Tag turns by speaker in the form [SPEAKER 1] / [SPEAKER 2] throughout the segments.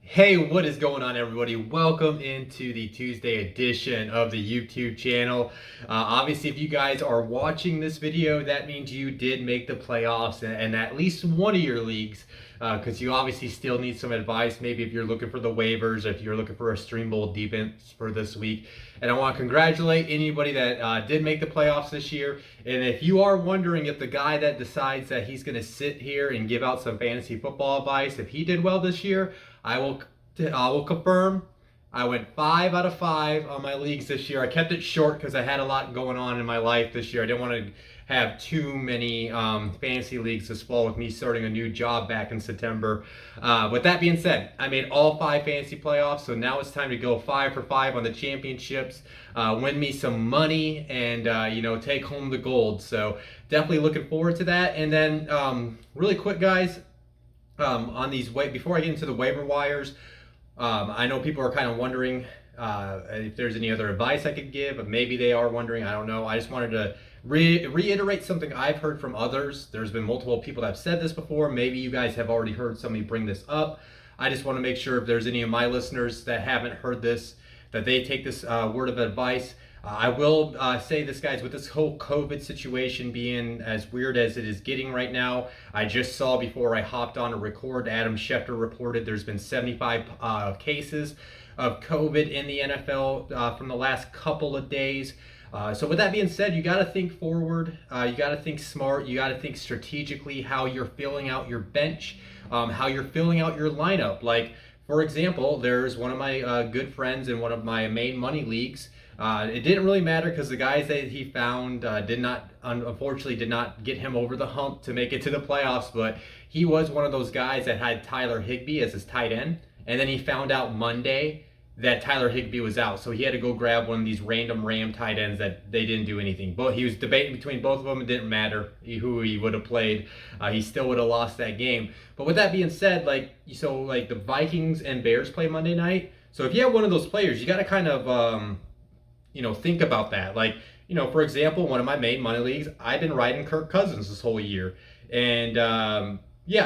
[SPEAKER 1] Hey, what is going on, everybody? Welcome into the Tuesday edition of the YouTube channel. Obviously, if you guys are watching this video, that means you did make the playoffs and at least one of your leagues, because you obviously still need some advice. Maybe if you're looking for the waivers, if you're looking for a Streamable Defense for this week. And I want to congratulate anybody that did make the playoffs this year. And if you are wondering if the guy that decides that he's going to sit here and give out some fantasy football advice, if he did well this year, I will confirm. I went 5 out of 5 on my leagues this year. I kept it short because I had a lot going on in my life this year. I didn't want to have too many fantasy leagues this fall with me starting a new job back in September. With that being said, I made all 5 fantasy playoffs, so now it's time to go 5 for 5 on the championships, win me some money, and take home the gold. So definitely looking forward to that. And then really quick, guys. On these before I get into the waiver wires, I know people are kind of wondering if there's any other advice I could give, but maybe they are wondering. I don't know. I just wanted to reiterate something I've heard from others. There's been multiple people that have said this before. Maybe you guys have already heard somebody bring this up. I just want to make sure if there's any of my listeners that haven't heard this, that they take this word of advice. I will say this, guys, with this whole COVID situation being as weird as it is getting right now, I just saw before I hopped on to record, Adam Schefter reported there's been 75 cases of COVID in the NFL from the last couple of days. So with that being said, you got to think forward. You got to think smart. You got to think strategically how you're filling out your bench, how you're filling out your lineup. Like, for example, there's one of my good friends in one of my main money leagues. It didn't really matter because the guys that he found unfortunately did not get him over the hump to make it to the playoffs, but he was one of those guys that had Tyler Higbee as his tight end, and then he found out Monday that Tyler Higbee was out, so he had to go grab one of these random Ram tight ends that they didn't do anything. But he was debating between both of them. It didn't matter who he would have played. He still would have lost that game. But with that being said, like the Vikings and Bears play Monday night. So if you have one of those players, you got to kind of think about that. Like, for example, one of my main money leagues, I've been riding Kirk Cousins this whole year. And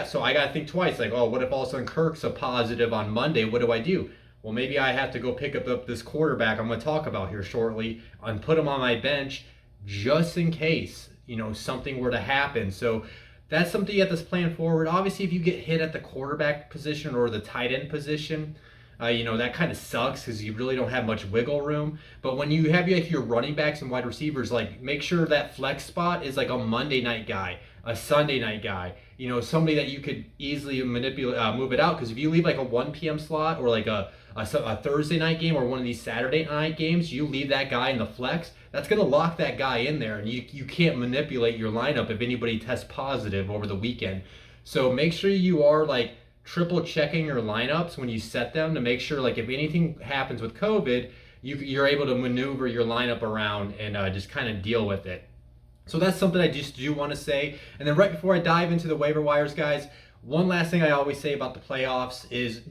[SPEAKER 1] so I got to think twice. Like, oh, what if all of a sudden Kirk's a positive on Monday? What do I do? Well, maybe I have to go pick up this quarterback I'm going to talk about here shortly and put him on my bench just in case, something were to happen. So that's something you have to plan forward. Obviously, if you get hit at the quarterback position or the tight end position, that kind of sucks because you really don't have much wiggle room. But when you have your running backs and wide receivers, like, make sure that flex spot is like a Monday night guy, a Sunday night guy, somebody that you could easily manipulate, move it out. Because if you leave like a 1 p.m. slot or like a Thursday night game or one of these Saturday night games, you leave that guy in the flex, that's going to lock that guy in there. And you can't manipulate your lineup if anybody tests positive over the weekend. So make sure you are like triple checking your lineups when you set them to make sure, like, if anything happens with COVID, you're able to maneuver your lineup around and just kind of deal with it. So that's something I just do want to say. And then right before I dive into the waiver wires, guys, one last thing I always say about the playoffs is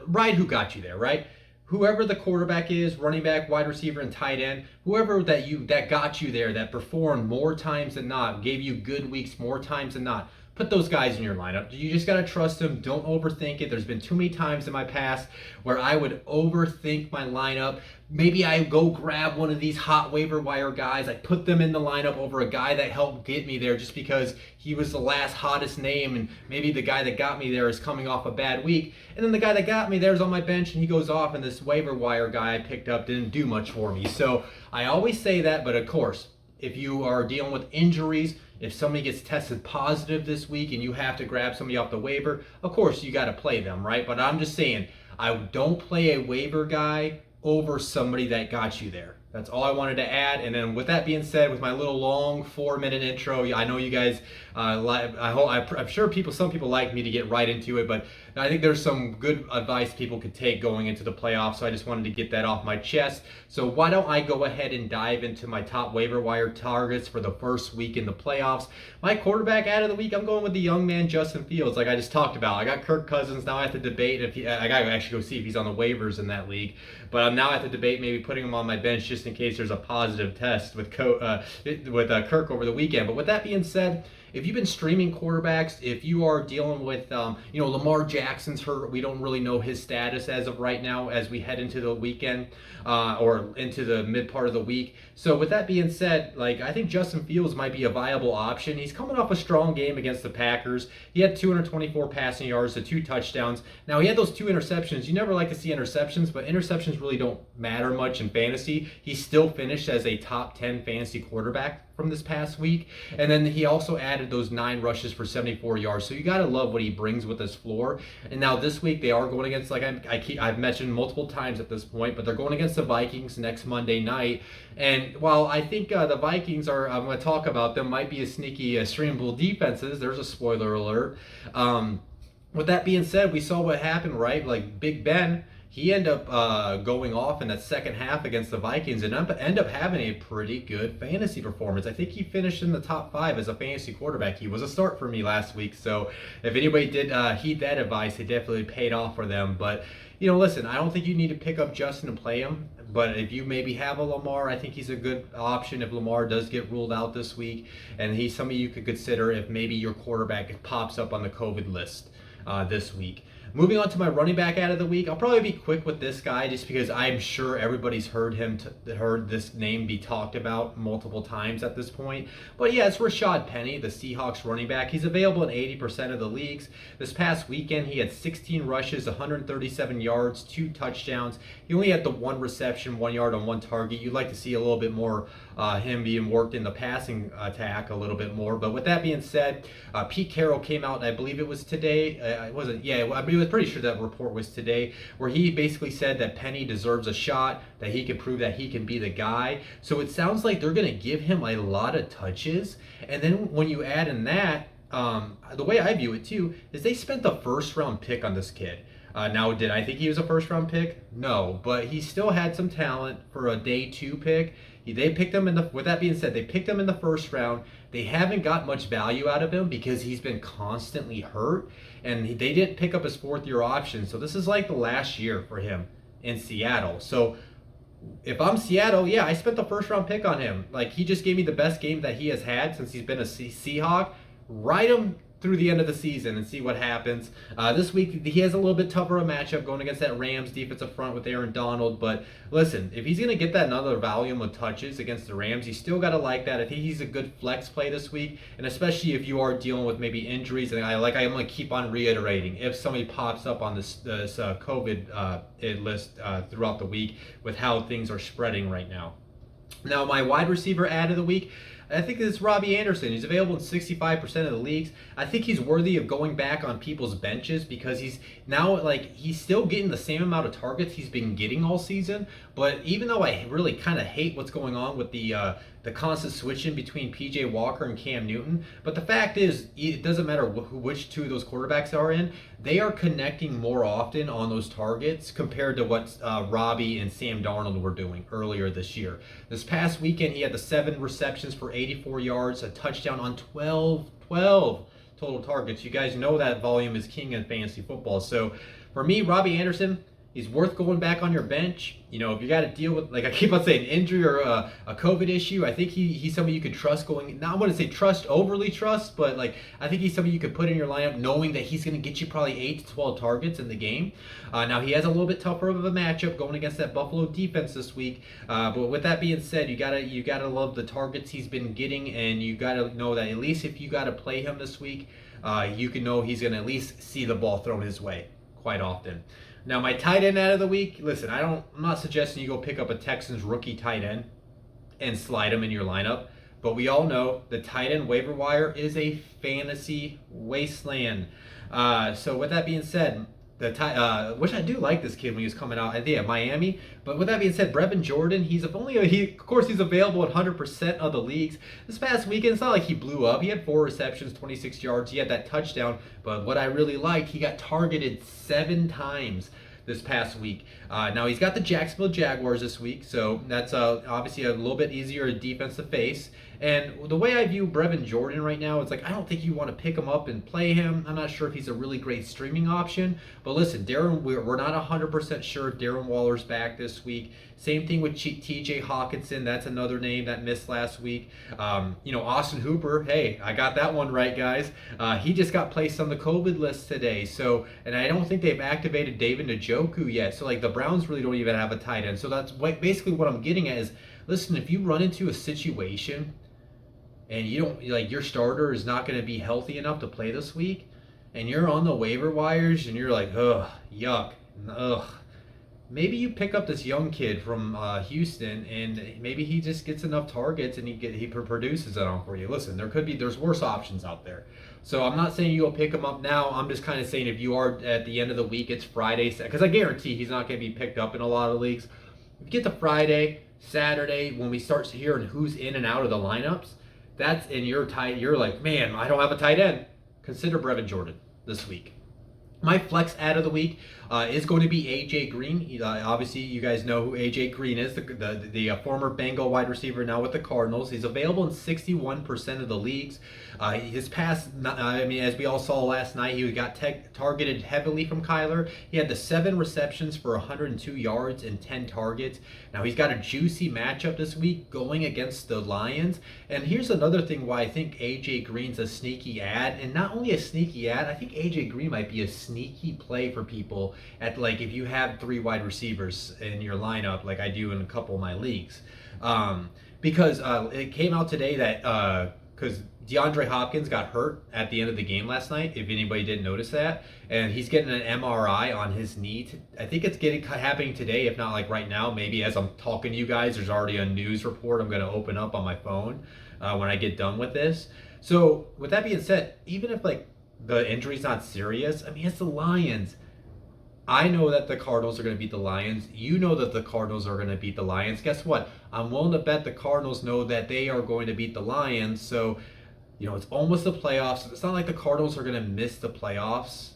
[SPEAKER 1] ride who got you there, right? Whoever the quarterback is, running back, wide receiver, and tight end, whoever that got you there, that performed more times than not, gave you good weeks more times than not, put those guys in your lineup. You just got to trust them. Don't overthink it. There's been too many times in my past where I would overthink my lineup. Maybe I go grab one of these hot waiver wire guys. I put them in the lineup over a guy that helped get me there just because he was the last hottest name, and maybe the guy that got me there is coming off a bad week. And then the guy that got me there is on my bench and he goes off, and this waiver wire guy I picked up didn't do much for me. So I always say that, but of course, if you are dealing with injuries, if somebody gets tested positive this week and you have to grab somebody off the waiver, of course you got to play them, right? But I'm just saying, I don't play a waiver guy over somebody that got you there. That's all I wanted to add. And then with that being said, with my little long 4-minute intro, I know you guys, I'm sure some people like me to get right into it, but I think there's some good advice people could take going into the playoffs. So I just wanted to get that off my chest. So why don't I go ahead and dive into my top waiver wire targets for the first week in the playoffs. My quarterback out of the week, I'm going with the young man Justin Fields, like I just talked about. I got Kirk Cousins. Now I have to debate if I got to actually go see if he's on the waivers in that league. But now I have to debate maybe putting him on my bench just in case there's a positive test with Kirk over the weekend. But with that being said, if you've been streaming quarterbacks, if you are dealing with, Lamar Jackson's hurt, we don't really know his status as of right now as we head into the weekend or into the mid part of the week. So with that being said, like I think Justin Fields might be a viable option. He's coming off a strong game against the Packers. He had 224 passing yards to 2 touchdowns. Now he had those 2 interceptions. You never like to see interceptions, but interceptions really don't matter much in fantasy. He still finished as a top 10 fantasy quarterback from this past week. And then he also added those 9 rushes for 74 yards. So you got to love what he brings with his floor. And now this week they are going against, like I've mentioned multiple times at this point, but they're going against the Vikings next Monday night. And while I think the Vikings are, I'm going to talk about them, might be a sneaky streamable defenses. There's a spoiler alert. With that being said, we saw what happened, right? Like Big Ben, he ended up going off in that second half against the Vikings and ended up having a pretty good fantasy performance. I think he finished in the top 5 as a fantasy quarterback. He was a start for me last week. So if anybody did heed that advice, it definitely paid off for them. But, listen, I don't think you need to pick up Justin and play him. But if you maybe have a Lamar, I think he's a good option if Lamar does get ruled out this week. And he's somebody you could consider if maybe your quarterback pops up on the COVID list this week. Moving on to my running back out of the week, I'll probably be quick with this guy just because I'm sure everybody's heard this name be talked about multiple times at this point. But yeah, it's Rashad Penny, the Seahawks running back. He's available in 80% of the leagues. This past weekend, he had 16 rushes, 137 yards, 2 touchdowns. He only had the 1 reception, 1 yard on 1 target. You'd like to see a little bit more him being worked in the passing attack a little bit more. But with that being said, Pete Carroll came out, I believe it was today. It wasn't, yeah, I was pretty sure that report was today, where he basically said that Penny deserves a shot, that he can prove that he can be the guy. So it sounds like they're going to give him a lot of touches. And then when you add in that, the way I view it too, is they spent the first round pick on this kid. Now, did I think he was a first round pick? No, but he still had some talent for a day 2 pick. They picked him with that being said, they picked him in the first round. They haven't got much value out of him because he's been constantly hurt, and they didn't pick up his 4th-year option. So this is like the last year for him in Seattle. So if I'm Seattle, yeah, I spent the first round pick on him. Like, he just gave me the best game that he has had since he's been a Seahawk. Ride him through the end of the season and see what happens. This week, he has a little bit tougher a matchup going against that Rams defensive front with Aaron Donald. But listen, if he's going to get that another volume of touches against the Rams, you still got to like that. I think he's a good flex play this week, and especially if you are dealing with maybe injuries. And I'm going to keep on reiterating, if somebody pops up on this COVID list throughout the week with how things are spreading right now. Now, my wide receiver ad of the week, I think it's Robbie Anderson. He's available in 65% of the leagues. I think he's worthy of going back on people's benches because he's now, he's still getting the same amount of targets he's been getting all season. But even though I really kind of hate what's going on with the constant switching between P.J. Walker and Cam Newton, but the fact is, it doesn't matter which 2 of those quarterbacks are in. They are connecting more often on those targets compared to what Robbie and Sam Darnold were doing earlier this year. This past weekend, he had the 7 receptions for 84 yards, a touchdown on 12 total targets. You guys know that volume is king in fantasy football. So for me, Robbie Anderson, he's worth going back on your bench. If you got to deal with, like I keep on saying, injury or a COVID issue, I think he's somebody you could trust going. Now, I wouldn't say overly trust, but I think he's somebody you could put in your lineup knowing that he's going to get you probably 8 to 12 targets in the game. Now, he has a little bit tougher of a matchup going against that Buffalo defense this week. But with that being said, you gotta love the targets he's been getting, and you gotta know that at least if you gotta play him this week, you can know he's going to at least see the ball thrown his way quite often. Now, my tight end out of the week, listen, I'm not suggesting you go pick up a Texans rookie tight end and slide him in your lineup, but we all know the tight end waiver wire is a fantasy wasteland. So with that being said, which I do like this kid when he was coming out, I think at Miami. But with that being said, Brevin Jordan, of course he's available at 100% of the leagues. This past weekend, it's not like he blew up. He had 4 receptions, 26 yards. He had that touchdown. But what I really liked, he got targeted 7 times this past week. Now he's got the Jacksonville Jaguars this week, so that's obviously a little bit easier defense to face. And the way I view Brevin Jordan right now, it's like I don't think you want to pick him up and play him. I'm not sure if he's a really great streaming option. But listen, we're not 100% sure if Darren Waller's back this week. Same thing with TJ Hawkinson. That's another name that missed last week. Austin Hooper. Hey, I got that one right, guys. He just got placed on the COVID list today. So, and I don't think they've activated David Njoku yet. So, like, the Browns really don't even have a tight end. So that's basically what I'm getting at is, listen, if you run into a situation and you don't, like, your starter is not going to be healthy enough to play this week, and you're on the waiver wires and you're like, ugh, yuck, ugh. Maybe you pick up this young kid from Houston, and maybe he just gets enough targets and he produces it on for you. Listen, there's worse options out there. So I'm not saying you go pick him up now. I'm just kind of saying if you are at the end of the week, it's Friday, because I guarantee he's not going to be picked up in a lot of leagues. If you get to Friday, Saturday, when we start hearing who's in and out of the lineups, that's in your tight. You're like, man, I don't have a tight end. Consider Brevin Jordan this week. My flex ad of the week is going to be AJ Green. Obviously, you guys know who AJ Green is, the former Bengal wide receiver now with the Cardinals. He's available in 61% of the leagues. His past, as we all saw last night, he got targeted heavily from Kyler. He had the 7 receptions for 102 yards and 10 targets. Now, he's got a juicy matchup this week going against the Lions. And here's another thing why I think AJ Green's a sneaky ad. And not only a sneaky ad, I think AJ Green might be a sneaky play for people at, like, if you have 3 wide receivers in your lineup, like I do in a couple of my leagues. Because it came out today that because Deandre Hopkins got hurt at the end of the game last night, if anybody didn't notice that, and he's getting an MRI on his knee. I think it's happening today, if not like right now. Maybe as I'm talking to you guys, there's already a news report I'm going to open up on my phone when I get done with this. So with that being said, even if like the injury's not serious, I mean, it's the Lions. I know that the Cardinals are going to beat the Lions. You know that the Cardinals are going to beat the Lions. Guess what? I'm willing to bet the Cardinals know that they are going to beat the Lions. So, it's almost the playoffs. It's not like the Cardinals are going to miss the playoffs,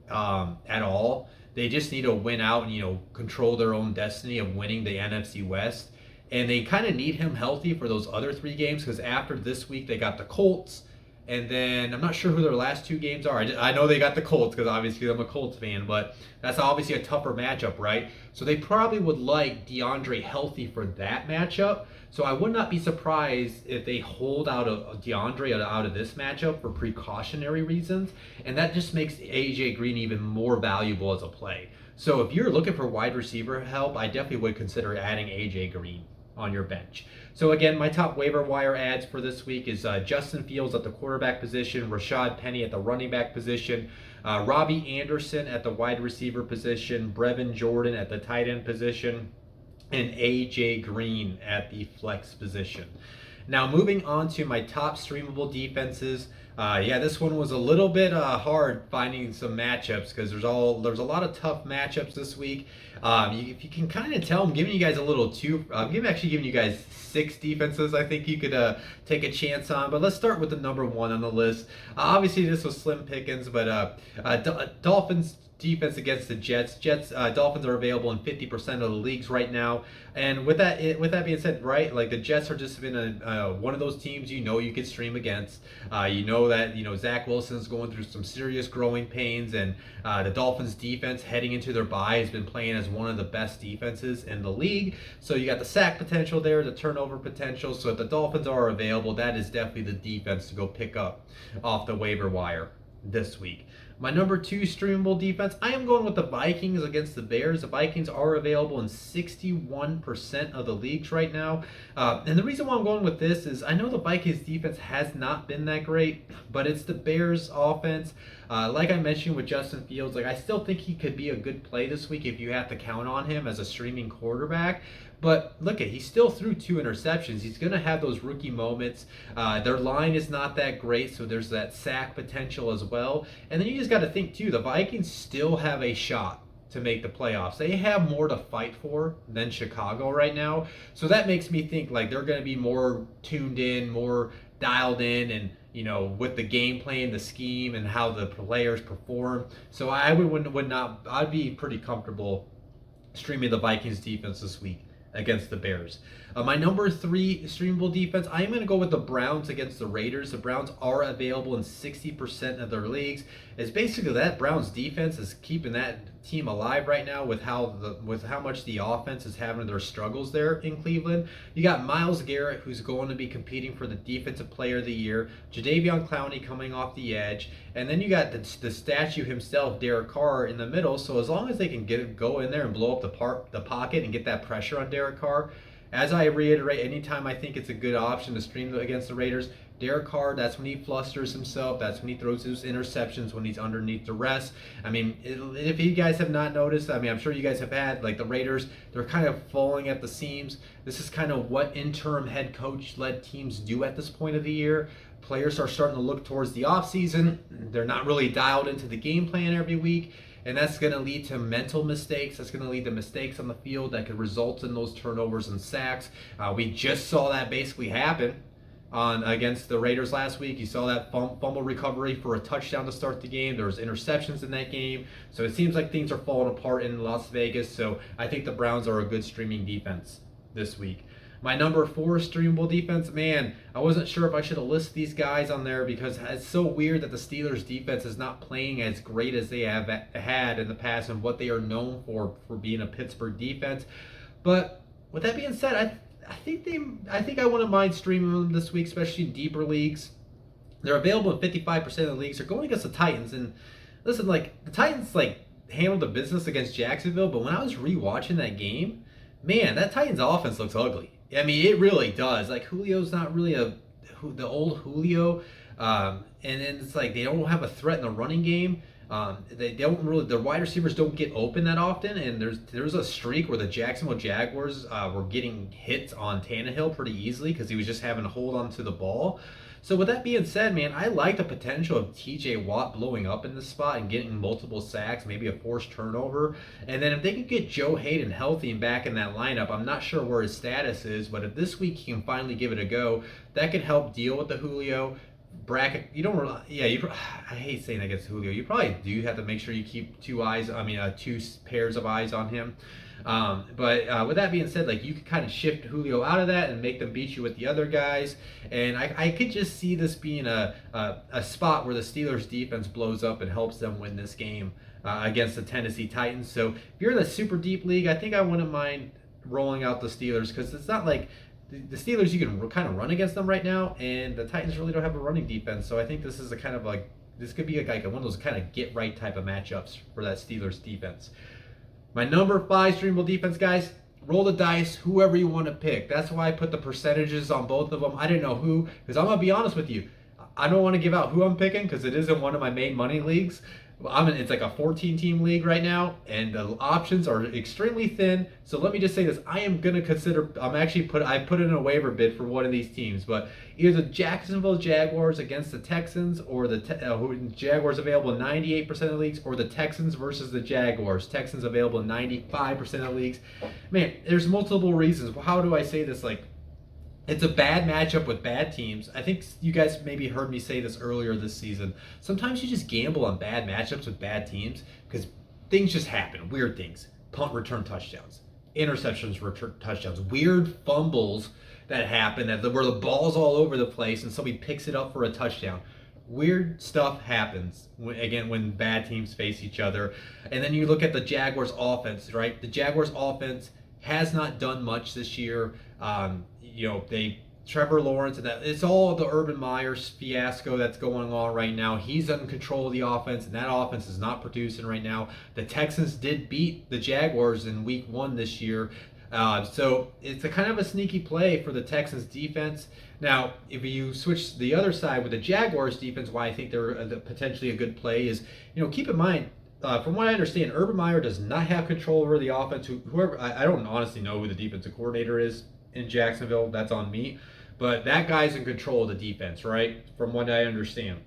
[SPEAKER 1] at all. They just need to win out and, control their own destiny of winning the NFC West. And they kind of need him healthy for those other 3 games, because after this week, they got the Colts. And then I'm not sure who their last 2 games are. I know they got the Colts because obviously I'm a Colts fan, but that's obviously a tougher matchup, right? So they probably would like DeAndre healthy for that matchup. So I would not be surprised if they hold out DeAndre out of this matchup for precautionary reasons. And that just makes AJ Green even more valuable as a play. So if you're looking for wide receiver help, I definitely would consider adding AJ Green on your bench. So again, my top waiver wire ads for this week is Justin Fields at the quarterback position, Rashad Penny at the running back position, Robbie Anderson at the wide receiver position, Brevin Jordan at the tight end position, and AJ Green at the flex position. Now moving on to my top streamable defenses. This one was a little bit hard finding some matchups because there's a lot of tough matchups this week. If you can kind of tell, I'm giving you guys I'm actually giving you guys 6 defenses I think you could take a chance on. But let's start with the number 1 on the list. Obviously this was slim pickings, but Dolphins defense against the Jets. Dolphins are available in 50% of the leagues right now. And with that being said, right, like the Jets are just been one of those teams you can stream against. That Zach Wilson's going through some serious growing pains, and the Dolphins defense heading into their bye has been playing as one of the best defenses in the league. So you got the sack potential there, the turnover potential. So if the Dolphins are available, that is definitely the defense to go pick up off the waiver wire this week. My number 2 streamable defense, I am going with the Vikings against the Bears. The Vikings are available in 61% of the leagues right now. And the reason why I'm going with this is I know the Vikings defense has not been that great, but it's the Bears offense. Like I mentioned with Justin Fields, I still think he could be a good play this week if you have to count on him as a streaming quarterback. But he still threw 2 interceptions. He's going to have those rookie moments. Their line is not that great, so there's that sack potential as well. And then you just got to think, too, the Vikings still have a shot to make the playoffs. They have more to fight for than Chicago right now. So that makes me think they're going to be more tuned in, more dialed in, and with the game plan, the scheme, and how the players perform. So I'd be pretty comfortable streaming the Vikings defense this week against the Bears. My number 3 streamable defense, I am going to go with the Browns against the Raiders. The Browns are available in 60% of their leagues. It's basically that Browns defense is keeping that team alive right now with how much the offense is having their struggles there in Cleveland. You got Myles Garrett, who's going to be competing for the Defensive Player of the Year. Jadeveon Clowney coming off the edge, and then you got the statue himself, Derek Carr, in the middle. So as long as they can go in there and blow up the pocket and get that pressure on Derek Carr. As I reiterate, anytime I think it's a good option to stream against the Raiders, Derek Carr, that's when he flusters himself. That's when he throws his interceptions when he's underneath duress. I mean, if you guys have not noticed, I mean, I'm sure you guys have had, like the Raiders, they're kind of falling at the seams. This is kind of what interim head coach-led teams do at this point of the year. Players are starting to look towards the offseason. They're not really dialed into the game plan every week. And that's going to lead to mental mistakes. That's going to lead to mistakes on the field that could result in those turnovers and sacks. We just saw that basically happen against the Raiders last week. You saw that fumble recovery for a touchdown to start the game. There was interceptions in that game. So it seems like things are falling apart in Las Vegas. So I think the Browns are a good streaming defense this week. My number 4 streamable defense, man, I wasn't sure if I should have listed these guys on there because it's so weird that the Steelers defense is not playing as great as they have had in the past and what they are known for being a Pittsburgh defense. But with that being said, I think I wouldn't mind streaming them this week, especially in deeper leagues. They're available in 55% of the leagues. They're going against the Titans, and listen, like the Titans handled the business against Jacksonville, but when I was rewatching that game, man, that Titans offense looks ugly. I mean, it really does. Like, Julio's not really the old Julio, and then it's like they don't have a threat in the running game. They don't really, the wide receivers don't get open that often, and there's a streak where the Jacksonville Jaguars were getting hits on Tannehill pretty easily because he was just having to hold on to the ball. So with that being said, man, I like the potential of TJ Watt blowing up in this spot and getting multiple sacks, maybe a forced turnover. And then if they can get Joe Hayden healthy and back in that lineup, I'm not sure where his status is, but if this week he can finally give it a go, that could help deal with the Julio bracket. I hate saying against Julio. You probably do have to make sure you keep two pairs of eyes on him. But with that being said, like, you could kind of shift Julio out of that and make them beat you with the other guys. And I could just see this being a spot where the Steelers defense blows up and helps them win this game against the Tennessee Titans. So if you're in a super deep league, I think I wouldn't mind rolling out the Steelers because it's not like the Steelers, you can kind of run against them right now, and the Titans really don't have a running defense. So I think this is this could be like one of those kind of get right type of matchups for that Steelers defense. My number 5 streamable defense, guys, roll the dice, whoever you want to pick. That's why I put the percentages on both of them. I didn't know who, because I'm going to be honest with you. I don't want to give out who I'm picking because it isn't one of my main money leagues. It's like a 14-team league right now, and the options are extremely thin. So let me just say this: I am gonna consider. I put in a waiver bid for one of these teams, but either the Jacksonville Jaguars against the Texans, or the Jaguars available in 98% of the leagues, or the Texans versus the Jaguars. Texans available in 95% of the leagues. Man, there's multiple reasons. How do I say this? Like, it's a bad matchup with bad teams. I think you guys maybe heard me say this earlier this season. Sometimes you just gamble on bad matchups with bad teams because things just happen. Weird things. Punt return touchdowns. Interceptions return touchdowns. Weird fumbles that happen where the ball's all over the place and somebody picks it up for a touchdown. Weird stuff happens, when bad teams face each other. And then you look at the Jaguars offense, right? The Jaguars offense has not done much this year. Trevor Lawrence, and that it's all the Urban Meyer's fiasco that's going on right now. He's in control of the offense, and that offense is not producing right now. The Texans did beat the Jaguars in week 1 this year. So it's a kind of a sneaky play for the Texans defense. Now, if you switch the other side with the Jaguars defense, why I think they're potentially a good play is, keep in mind, from what I understand, Urban Meyer does not have control over the offense. I don't honestly know who the defensive coordinator is in Jacksonville. That's on me. But that guy's in control of the defense, right? From what I understand.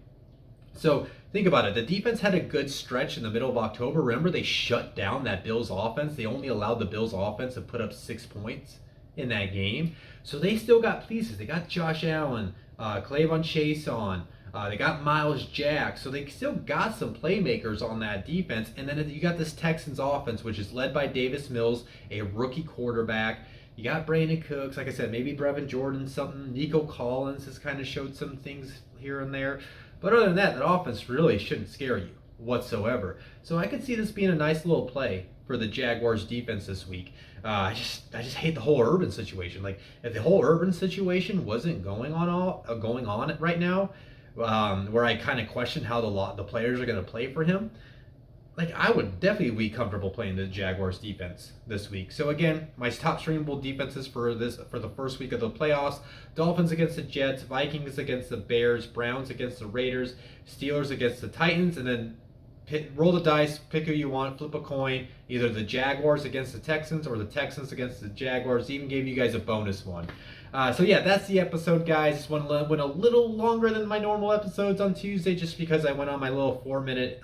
[SPEAKER 1] So think about it. The defense had a good stretch in the middle of October. Remember, they shut down that Bills offense. They only allowed the Bills offense to put up 6 points in that game. So they still got pieces. They got Josh Allen, Clavon Chase on. They got Miles Jack. So they still got some playmakers on that defense. And then you got this Texans offense, which is led by Davis Mills, a rookie quarterback. You got Brandon Cooks, like I said, maybe Brevin Jordan, something. Nico Collins has kind of showed some things here and there. But other than that, that offense really shouldn't scare you whatsoever. So I could see this being a nice little play for the Jaguars defense this week. I just hate the whole Urban situation. Like, if the whole Urban situation wasn't going on right now, where I kind of question how the players are going to play for him, like, I would definitely be comfortable playing the Jaguars defense this week. So again, my top streamable defenses for the first week of the playoffs: Dolphins against the Jets, Vikings against the Bears, Browns against the Raiders, Steelers against the Titans, and then roll the dice, pick who you want, flip a coin, either the Jaguars against the Texans or the Texans against the Jaguars. Even gave you guys a bonus one. So yeah, that's the episode, guys. This one went a little longer than my normal episodes on Tuesday, just because I went on my little 4-minute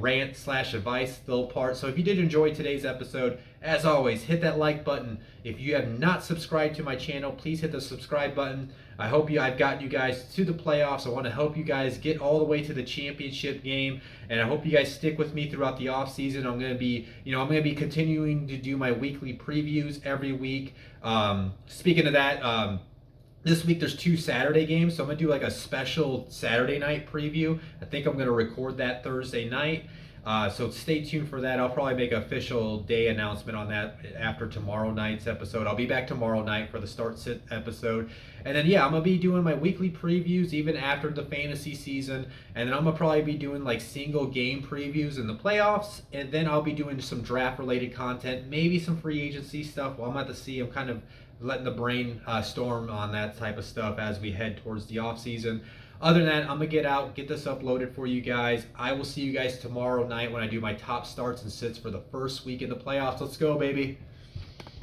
[SPEAKER 1] rant / advice little part. So if you did enjoy today's episode, as always, hit that like button. If you have not subscribed to my channel, please hit the subscribe button. I hope I've gotten you guys to the playoffs. I want to help you guys get all the way to the championship game, and I hope you guys stick with me throughout the off season. I'm going to be continuing to do my weekly previews every week. Speaking of that, this week there's 2 Saturday games, so I'm going to do like a special Saturday night preview. I think I'm going to record that Thursday night. So stay tuned for that. I'll probably make an official day announcement on that after tomorrow night's episode. I'll be back tomorrow night for the start sit episode. And then, yeah, I'm going to be doing my weekly previews even after the fantasy season. And then I'm going to probably be doing like single game previews in the playoffs. And then I'll be doing some draft related content, maybe some free agency stuff. Well, I'm going to have to see. I'm kind of letting the brain storm on that type of stuff as we head towards the off season. Other than that, I'm going to get this uploaded for you guys. I will see you guys tomorrow night when I do my top starts and sits for the first week in the playoffs. Let's go, baby.